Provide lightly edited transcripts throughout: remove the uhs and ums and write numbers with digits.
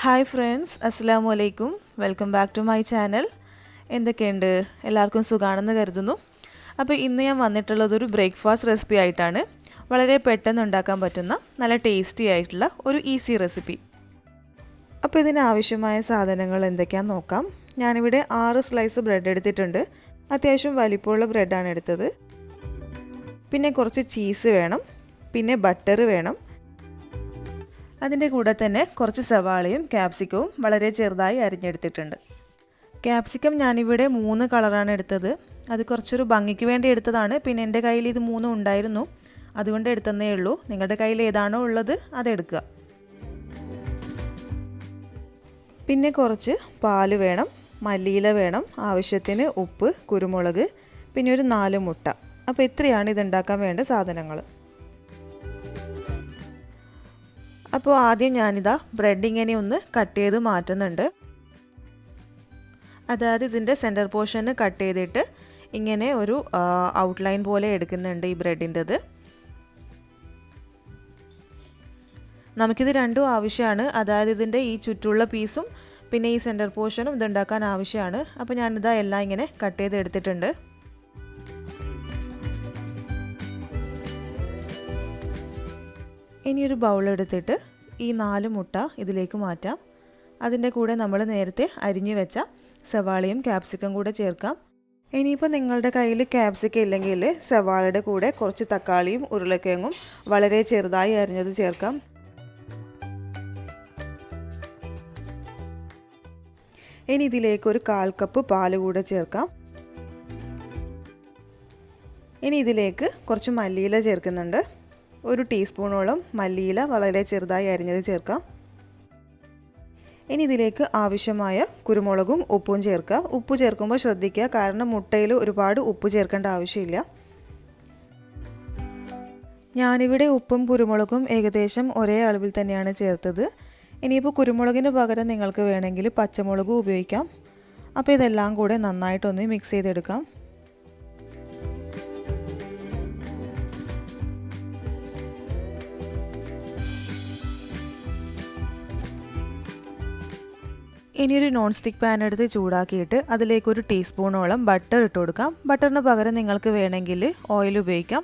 Hi friends, Assalamu alaikum. Welcome back to my channel. എന്തൊക്കെയുണ്ട് എല്ലാവർക്കും സുഖാണെന്ന് കരുതുന്നു. അപ്പോൾ ഇന്ന് ഞാൻ വന്നിട്ടുള്ളത് ഒരു ബ്രേക്ക്ഫാസ്റ്റ് റെസിപ്പി ആയിട്ടാണ്. വളരെ പെട്ടെന്ന് ഉണ്ടാക്കാൻ പറ്റുന്ന നല്ല ടേസ്റ്റി ആയിട്ടുള്ള ഒരു ഈസി റെസിപ്പി. അപ്പോൾ ഇതിന് ആവശ്യമായ സാധനങ്ങൾ എന്തൊക്കെയാണെന്ന് നോക്കാം. ഞാനിവിടെ 6 സ്ലൈസ് ബ്രെഡ് എടുത്തിട്ടുണ്ട്. അത്യാവശ്യം വലിപ്പമുള്ള ബ്രെഡാണ് എടുത്തത്. പിന്നെ കുറച്ച് ചീസ് വേണം. പിന്നെ ബട്ടർ വേണം. അതിൻ്റെ കൂടെ തന്നെ കുറച്ച് സവാളയും ക്യാപ്സിക്കവും വളരെ ചെറുതായി അരിഞ്ഞെടുത്തിട്ടുണ്ട്. ക്യാപ്സിക്കം ഞാനിവിടെ 3 കളറാണ് എടുത്തത്. അത് കുറച്ചൊരു ഭംഗിക്ക് വേണ്ടി എടുത്തതാണ്. പിന്നെ എൻ്റെ കയ്യിൽ ഇത് 3 ഉണ്ടായിരുന്നു, അതുകൊണ്ട് എടുത്തതേ ഉള്ളൂ. നിങ്ങളുടെ കയ്യിൽ ഏതാണോ ഉള്ളത് അതെടുക്കുക. പിന്നെ കുറച്ച് പാല് വേണം, മല്ലിയില വേണം, ആവശ്യത്തിന് ഉപ്പ്, കുരുമുളക്, പിന്നെ ഒരു 4 മുട്ട. അപ്പോൾ ഇത്രയാണ് ഇതുണ്ടാക്കാൻ വേണ്ട സാധനങ്ങൾ. അപ്പോൾ ആദ്യം ഞാനിതാ ബ്രെഡ് ഇങ്ങനെ ഒന്ന് കട്ട് ചെയ്ത് മാറ്റുന്നുണ്ട്. അതായത് ഇതിൻ്റെ സെൻറ്റർ പോർഷന് കട്ട് ചെയ്തിട്ട് ഇങ്ങനെ ഒരു ഔട്ട്ലൈൻ പോലെ എടുക്കുന്നുണ്ട് ഈ ബ്രെഡിൻ്റെത്. നമുക്കിത് രണ്ടും ആവശ്യമാണ്. അതായത് ഇതിൻ്റെ ഈ ചുറ്റുള്ള പീസും പിന്നെ ഈ സെൻറ്റർ പോർഷനും ഇതുണ്ടാക്കാൻ ആവശ്യമാണ്. അപ്പോൾ ഞാനിതാ എല്ലാം ഇങ്ങനെ കട്ട് ചെയ്ത് എടുത്തിട്ടുണ്ട്. ഇനിയൊരു ബൗൾ എടുത്തിട്ട് ഈ 4 മുട്ട ഇതിലേക്ക് മാറ്റാം. അതിൻ്റെ കൂടെ നമ്മൾ നേരത്തെ അരിഞ്ഞു വെച്ച സവാളയും ക്യാപ്സിക്കം കൂടെ ചേർക്കാം. ഇനിയിപ്പോൾ നിങ്ങളുടെ കയ്യിൽ ക്യാപ്സിക്കം ഇല്ലെങ്കിൽ സവാളയുടെ കൂടെ കുറച്ച് തക്കാളിയും ഉരുളക്കിഴങ്ങും വളരെ ചെറുതായി അരിഞ്ഞത് ചേർക്കാം. ഇനി ഇതിലേക്ക് ഒരു 1/4 കപ്പ് പാല് കൂടെ ചേർക്കാം. ഇനി ഇതിലേക്ക് കുറച്ച് മല്ലിയില ചേർക്കുന്നുണ്ട്. 1 ടീസ്പൂണോളം മല്ലിയില വളരെ ചെറുതായി അരിഞ്ഞത് ചേർക്കാം. ഇനി ഇതിലേക്ക് ആവശ്യമായ കുരുമുളകും ഉപ്പും ചേർക്കുക. ഉപ്പ് ചേർക്കുമ്പോൾ ശ്രദ്ധിക്കുക, കാരണം മുട്ടയിൽ ഒരുപാട് ഉപ്പ് ചേർക്കേണ്ട ആവശ്യമില്ല. ഞാനിവിടെ ഉപ്പും കുരുമുളകും ഏകദേശം ഒരേ അളവിൽ തന്നെയാണ് ചേർത്തത്. ഇനിയിപ്പോൾ കുരുമുളകിന് പകരം നിങ്ങൾക്ക് വേണമെങ്കിൽ പച്ചമുളകും ഉപയോഗിക്കാം. അപ്പോൾ ഇതെല്ലാം കൂടെ നന്നായിട്ടൊന്ന് മിക്സ് ചെയ്തെടുക്കാം. ഇനിയൊരു നോൺ സ്റ്റിക്ക് പാൻ എടുത്ത് ചൂടാക്കിയിട്ട് അതിലേക്ക് 1 ടീസ്പൂണോളം ബട്ടർ ഇട്ട് കൊടുക്കാം. ബട്ടറിന് പകരം നിങ്ങൾക്ക് വേണമെങ്കിൽ ഓയിൽ ഉപയോഗിക്കാം.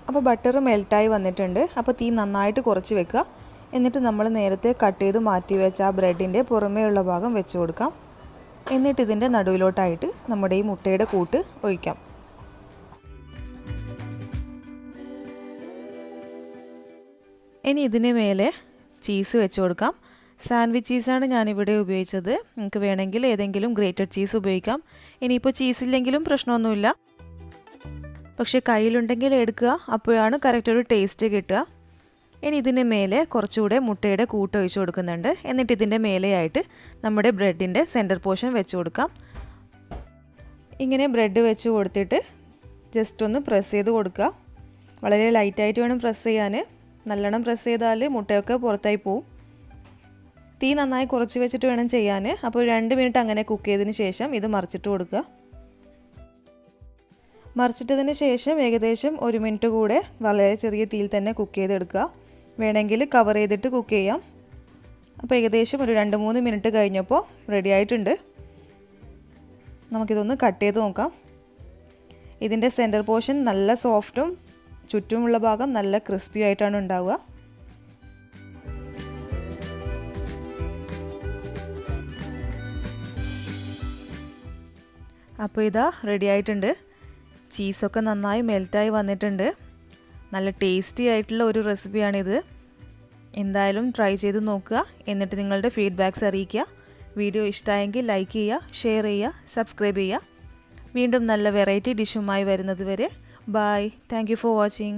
അപ്പോൾ ബട്ടർ മെൽറ്റായി വന്നിട്ടുണ്ട്. അപ്പോൾ തീ നന്നായിട്ട് കുറച്ച് വെക്കുക. എന്നിട്ട് നമ്മൾ നേരത്തെ കട്ട് ചെയ്ത് മാറ്റി വെച്ച ആ ബ്രെഡിൻ്റെ പുറമേയുള്ള ഭാഗം വെച്ച് കൊടുക്കാം. എന്നിട്ട് ഇതിൻ്റെ നടുവിലോട്ടായിട്ട് നമ്മുടെ ഈ മുട്ടയുടെ കൂട്ട് ഒഴിക്കാം. ഇനി ഇതിന് മേലെ ചീസ് വെച്ച് കൊടുക്കാം. സാൻഡ്വിച്ച് ചീസാണ് ഞാനിവിടെ ഉപയോഗിച്ചത്. നിങ്ങൾക്ക് വേണമെങ്കിൽ ഏതെങ്കിലും ഗ്രേറ്റഡ് ചീസ് ഉപയോഗിക്കാം. ഇനിയിപ്പോൾ ചീസില്ലെങ്കിലും പ്രശ്നമൊന്നുമില്ല, പക്ഷേ കയ്യിലുണ്ടെങ്കിൽ എടുക്കുക, അപ്പോഴാണ് കറക്റ്റ് ഒരു ടേസ്റ്റ് കിട്ടുക. ഇനി ഇതിന് മേലെ കുറച്ചുകൂടെ മുട്ടയുടെ കൂട്ട് ഒഴിച്ച് കൊടുക്കുന്നുണ്ട്. എന്നിട്ട് ഇതിൻ്റെ മേലെയായിട്ട് നമ്മുടെ ബ്രെഡിൻ്റെ സെൻറ്റർ പോർഷൻ വെച്ച് കൊടുക്കാം. ഇങ്ങനെ ബ്രെഡ് വെച്ച് കൊടുത്തിട്ട് ജസ്റ്റ് ഒന്ന് പ്രസ് ചെയ്ത് കൊടുക്കുക. വളരെ ലൈറ്റായിട്ട് വേണം പ്രസ് ചെയ്യാൻ. നല്ലോണം പ്രസ് ചെയ്താൽ മുട്ടയൊക്കെ പുറത്തായി പോവും. തീ നന്നായി കുറച്ച് വെച്ചിട്ട് വേണം ചെയ്യാൻ. അപ്പോൾ 2 മിനിറ്റ് അങ്ങനെ കുക്ക് ചെയ്തതിന് ശേഷം ഇത് മറിച്ചിട്ട് കൊടുക്കുക. മറിച്ചിട്ടതിന് ശേഷം ഏകദേശം 1 മിനിറ്റ് കൂടെ വളരെ ചെറിയ തീയിൽ തന്നെ കുക്ക് ചെയ്തെടുക്കുക. വേണമെങ്കിൽ കവർ ചെയ്തിട്ട് കുക്ക് ചെയ്യാം. അപ്പോൾ ഏകദേശം ഒരു 2-3 മിനിറ്റ് കഴിഞ്ഞപ്പോൾ റെഡി ആയിട്ടുണ്ട്. നമുക്കിതൊന്ന് കട്ട് ചെയ്ത് നോക്കാം. ഇതിൻ്റെ സെൻറ്റർ പോർഷൻ നല്ല സോഫ്റ്റും ചുറ്റുമുള്ള ഭാഗം നല്ല ക്രിസ്പി ആയിട്ടാണ് ഉണ്ടാവുക. അപ്പോൾ ഇതാ റെഡി ആയിട്ടുണ്ട്. ചീസൊക്കെ നന്നായി മെൽറ്റായി വന്നിട്ടുണ്ട്. നല്ല ടേസ്റ്റി ആയിട്ടുള്ള ഒരു റെസിപ്പിയാണിത്. എന്തായാലും ട്രൈ ചെയ്ത് നോക്കുക. എന്നിട്ട് നിങ്ങളുടെ ഫീഡ്ബാക്ക്സ് അറിയിക്കുക. വീഡിയോ ഇഷ്ടമായെങ്കിൽ ലൈക്ക് ചെയ്യുക, ഷെയർ ചെയ്യുക, സബ്സ്ക്രൈബ് ചെയ്യുക. വീണ്ടും നല്ല വെറൈറ്റി ഡിഷുമായി വരുന്നത് വരെ by. Thank you for watching.